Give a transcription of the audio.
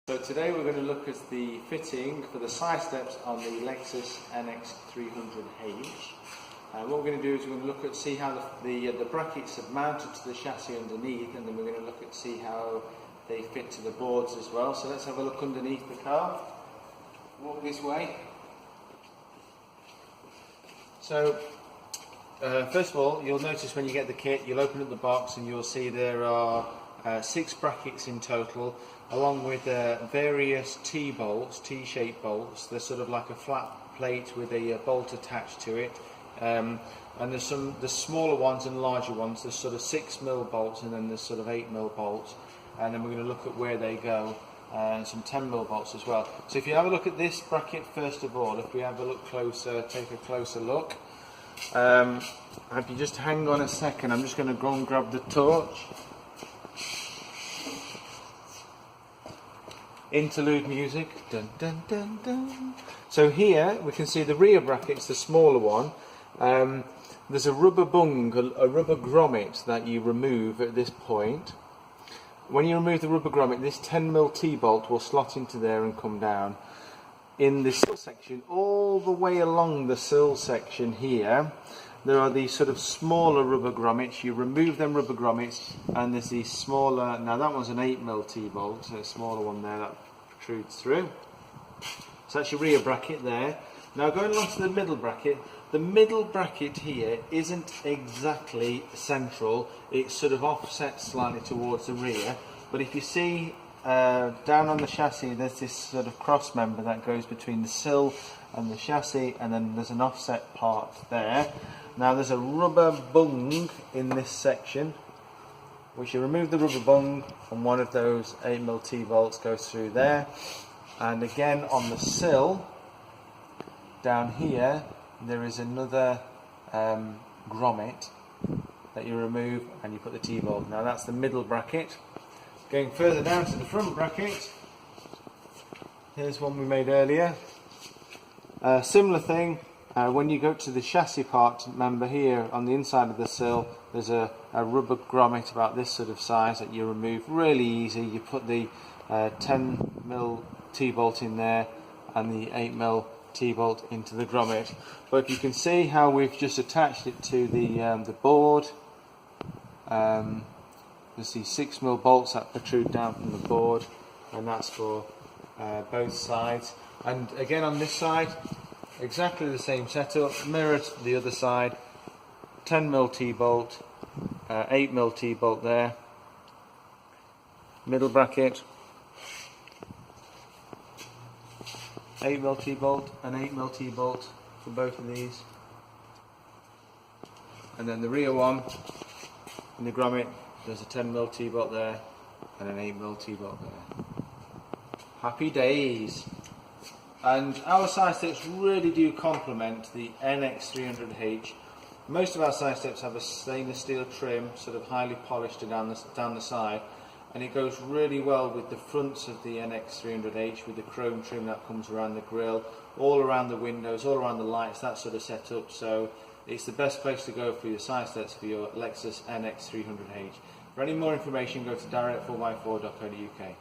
So today we're going to look at the fitting for the side steps on the Lexus NX300H. What we're going to do is we're going to look at see how the brackets have mounted to the chassis underneath, and then we're going to look at see how they fit to the boards as well. So let's have a look underneath the car. Walk this way. So first of all, you'll notice when you get the kit, you'll open up the box and you'll see there are 6 brackets in total, along with various T-bolts, T-shaped bolts. They're sort of like a flat plate with a bolt attached to it. And there's the smaller ones and larger ones. There's sort of 6mm bolts, and then there's sort of 8mm bolts. And then we're going to look at where they go, and some 10mm bolts as well. So if you have a look at this bracket first of all, if we have a look closer, take a closer look. If you just hang on a second, I'm just going to go and grab the torch. Interlude music. Dun, dun, dun, dun. So here we can see the rear bracket's the smaller one. There's a rubber bung, a rubber grommet that you remove at this point. When you remove the rubber grommet, this 10mm T-bolt will slot into there and come down. In the sill section, all the way along the sill section here, there are these sort of smaller rubber grommets. You remove them rubber grommets, and there's these smaller, now that one's an 8mm T-bolt, so a smaller one there that protrudes through. So that's your rear bracket there. Now going along to the middle bracket, the middle bracket here isn't exactly central, it's sort of offset slightly towards the rear, but if you see down on the chassis there's this sort of cross member that goes between the sill and the chassis, and then there's an offset part there. Now there's a rubber bung in this section, which you remove the rubber bung, and one of those 8mm T-bolts goes through there. And again on the sill down here there is another grommet that you remove, and you put the T-bolt. Now that's the middle bracket. Going further down to the front bracket, here's one we made earlier. Similar thing, when you go to the chassis part member here on the inside of the sill, there's a rubber grommet about this sort of size that you remove. Really easy. You put the 10mm T-bolt in there and the 8mm T-bolt into the grommet. But you can see how we've just attached it to the board. There's these 6mm bolts that protrude down from the board, and that's for both sides. And again on this side, exactly the same setup, mirrored to the other side. 10mm T-bolt, 8mm T-bolt there, middle bracket, 8mm T-bolt and 8mm T-bolt for both of these, and then the rear one in the grommet, there's a 10mm T-bolt there and an 8mm T-bolt there. Happy days! And our side steps really do complement the NX300H. Most of our side steps have a stainless steel trim, sort of highly polished down the side, and it goes really well with the fronts of the NX300H, with the chrome trim that comes around the grille, all around the windows, all around the lights, that sort of setup. So it's the best place to go for your side steps for your Lexus NX300H. For any more information, go to direct4x4.co.uk.